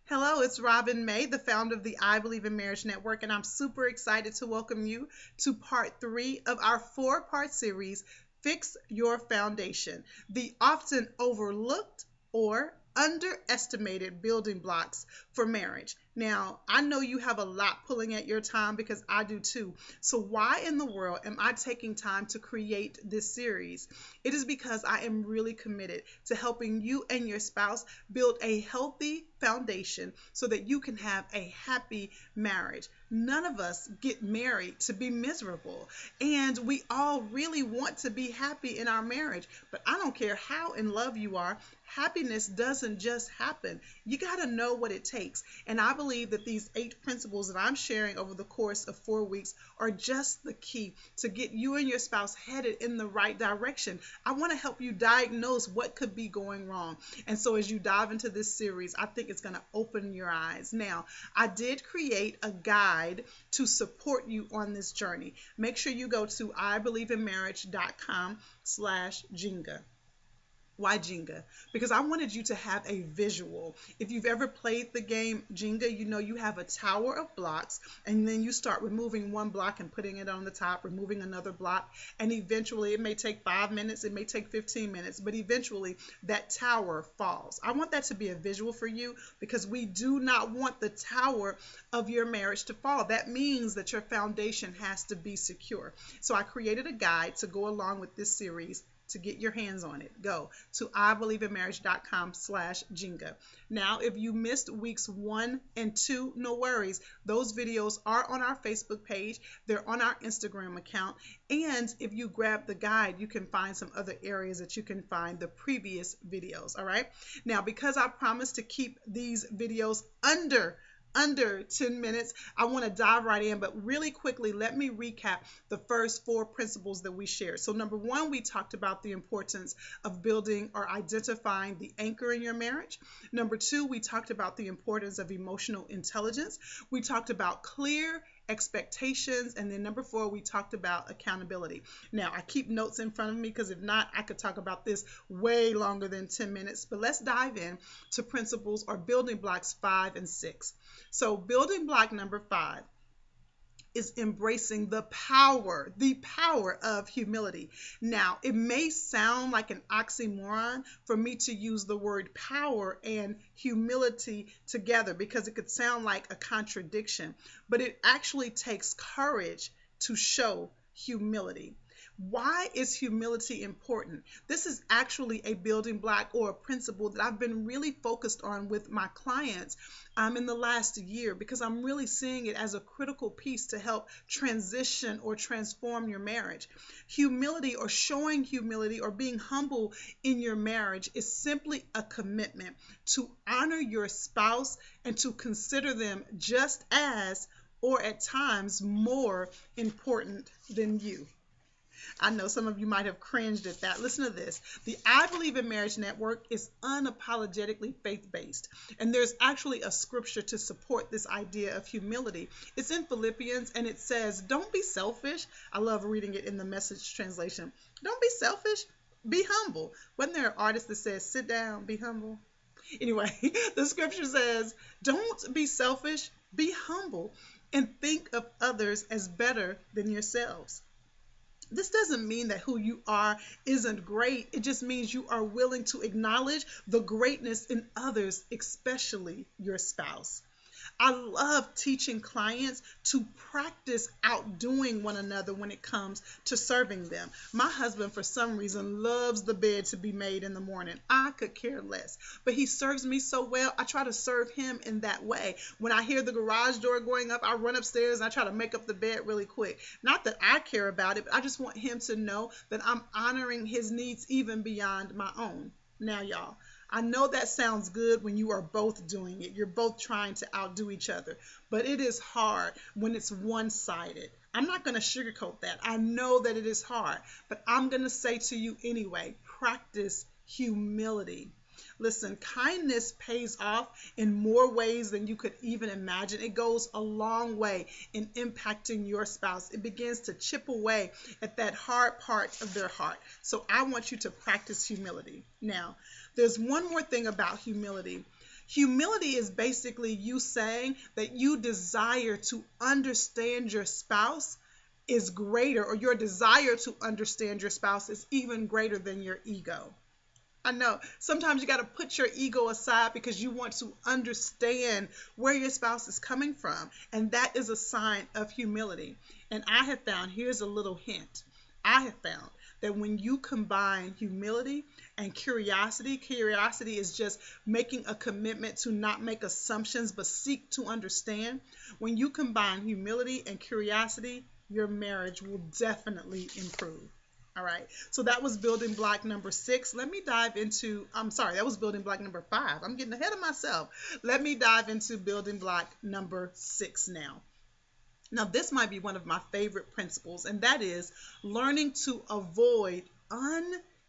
Hello, it's Robin May, the founder of the I Believe in Marriage Network, and I'm super excited to welcome you to part three of our four-part series, Fix Your Foundation, the often overlooked or underestimated building blocks for marriage. Now, I know you have a lot pulling at your time because I do too. So, why in the world am I taking time to create this series? It is because I am really committed to helping you and your spouse build a healthy foundation so that you can have a happy marriage. None of us get married to be miserable, and we all really want to be happy in our marriage. But I don't care how in love you are, happiness doesn't just happen. You got to know what it takes. And I believe that these 8 principles that I'm sharing over the course of 4 weeks are just the key to get you and your spouse headed in the right direction. I want to help you diagnose what could be going wrong. And so as you dive into this series, I think it's going to open your eyes. Now, I did create a guide to support you on this journey. Make sure you go to ibelieveinmarriage.com/Jenga. Why Jenga? Because I wanted you to have a visual. If you've ever played the game Jenga, you know you have a tower of blocks, and then you start removing one block and putting it on the top, removing another block, and eventually it may take 5 minutes, it may take 15 minutes, but eventually that tower falls. I want that to be a visual for you because we do not want the tower of your marriage to fall. That means that your foundation has to be secure. So I created a guide to go along with this series. To get your hands on it, go to ibelieveinmarriage.com/Jenga. Now, if you missed weeks 1 and 2, no worries. Those videos are on our Facebook page. They're on our Instagram account. And if you grab the guide, you can find some other areas that you can find the previous videos. All right. Now, because I promised to keep these videos under 10 minutes, I want to dive right in, but really quickly, let me recap the first 4 principles that we shared. So number 1, we talked about the importance of building or identifying the anchor in your marriage. Number 2, we talked about the importance of emotional intelligence. We talked about clear expectations, and then number 4, we talked about accountability. Now, I keep notes in front of me because if not, I could talk about this way longer than 10 minutes, but let's dive in to principles or building blocks 5 and 6. So building block number 5 is embracing the power of humility. Now, it may sound like an oxymoron for me to use the word power and humility together because it could sound like a contradiction, but it actually takes courage to show humility. Why is humility important? This is actually a building block or a principle that I've been really focused on with my clients in the last year because I'm really seeing it as a critical piece to help transition or transform your marriage. Humility or showing humility or being humble in your marriage is simply a commitment to honor your spouse and to consider them just as or at times more important than you. I know some of you might have cringed at that. Listen to this. The I Believe in Marriage Network is unapologetically faith-based, and there's actually a scripture to support this idea of humility. It's in Philippians, and it says, don't be selfish. I love reading it in the Message translation. Don't be selfish. Be humble. Wasn't there an artist that says, sit down, be humble? Anyway, the scripture says, don't be selfish, be humble, and think of others as better than yourselves. This doesn't mean that who you are isn't great. It just means you are willing to acknowledge the greatness in others, especially your spouse. I love teaching clients to practice outdoing one another when it comes to serving them. My husband, for some reason, loves the bed to be made in the morning. I could care less, but he serves me so well. I try to serve him in that way. When I hear the garage door going up, I run upstairs and I try to make up the bed really quick. Not that I care about it, but I just want him to know that I'm honoring his needs even beyond my own. Now, y'all, I know that sounds good when you are both doing it. You're both trying to outdo each other, but it is hard when it's one-sided. I'm not going to sugarcoat that. I know that it is hard, but I'm going to say to you anyway, practice humility. Listen, kindness pays off in more ways than you could even imagine. It goes a long way in impacting your spouse. It begins to chip away at that hard part of their heart. So I want you to practice humility. Now, there's one more thing about humility. Humility is basically you saying that you desire to understand your spouse is greater, or your desire to understand your spouse is even greater than your ego. I know sometimes you got to put your ego aside because you want to understand where your spouse is coming from. And that is a sign of humility. And I have found, here's a little hint. I have found that when you combine humility and curiosity, curiosity is just making a commitment to not make assumptions but seek to understand. When you combine humility and curiosity, your marriage will definitely improve. All right, so that was building block number 6. Let me dive into, I'm sorry, that was building block number 5. I'm getting ahead of myself. Let me dive into building block number 6 now. Now, this might be one of my favorite principles, and that is learning to avoid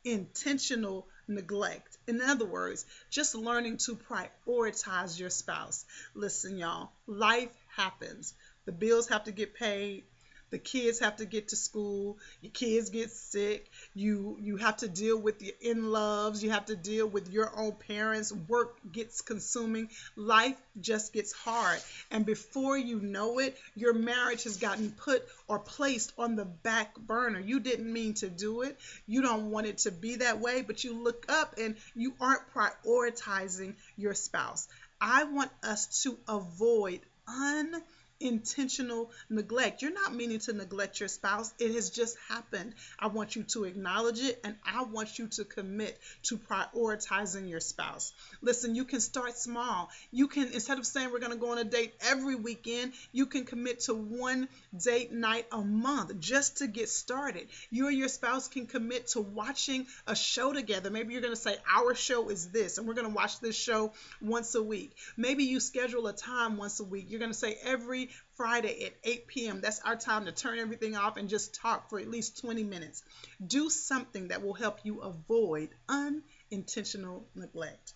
unintentional neglect. In other words, just learning to prioritize your spouse. Listen, y'all, life happens. The bills have to get paid. The kids have to get to school. Your kids get sick. You have to deal with your in-laws. You have to deal with your own parents. Work gets consuming. Life just gets hard. And before you know it, your marriage has gotten put or placed on the back burner. You didn't mean to do it. You don't want it to be that way, but you look up and you aren't prioritizing your spouse. I want us to avoid unintentional neglect. You're not meaning to neglect your spouse. It has just happened. I want you to acknowledge it, and I want you to commit to prioritizing your spouse. Listen, you can start small. You can, instead of saying we're going to go on a date every weekend, you can commit to one date night a month just to get started. You and your spouse can commit to watching a show together. Maybe you're going to say our show is this, and we're going to watch this show once a week. Maybe you schedule a time once a week. You're going to say every Friday at 8 p.m. That's our time to turn everything off and just talk for at least 20 minutes. Do something that will help you avoid unintentional neglect.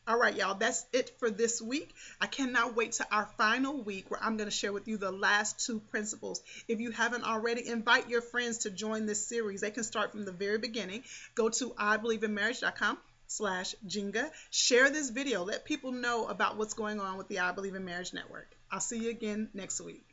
All right, y'all, that's it for this week. I cannot wait to our final week where I'm going to share with you the last 2 principles. If you haven't already, invite your friends to join this series. They can start from the very beginning. Go to ibelieveinmarriage.com/Jenga. Share this video. Let people know about what's going on with the I Believe in Marriage Network. I'll see you again next week.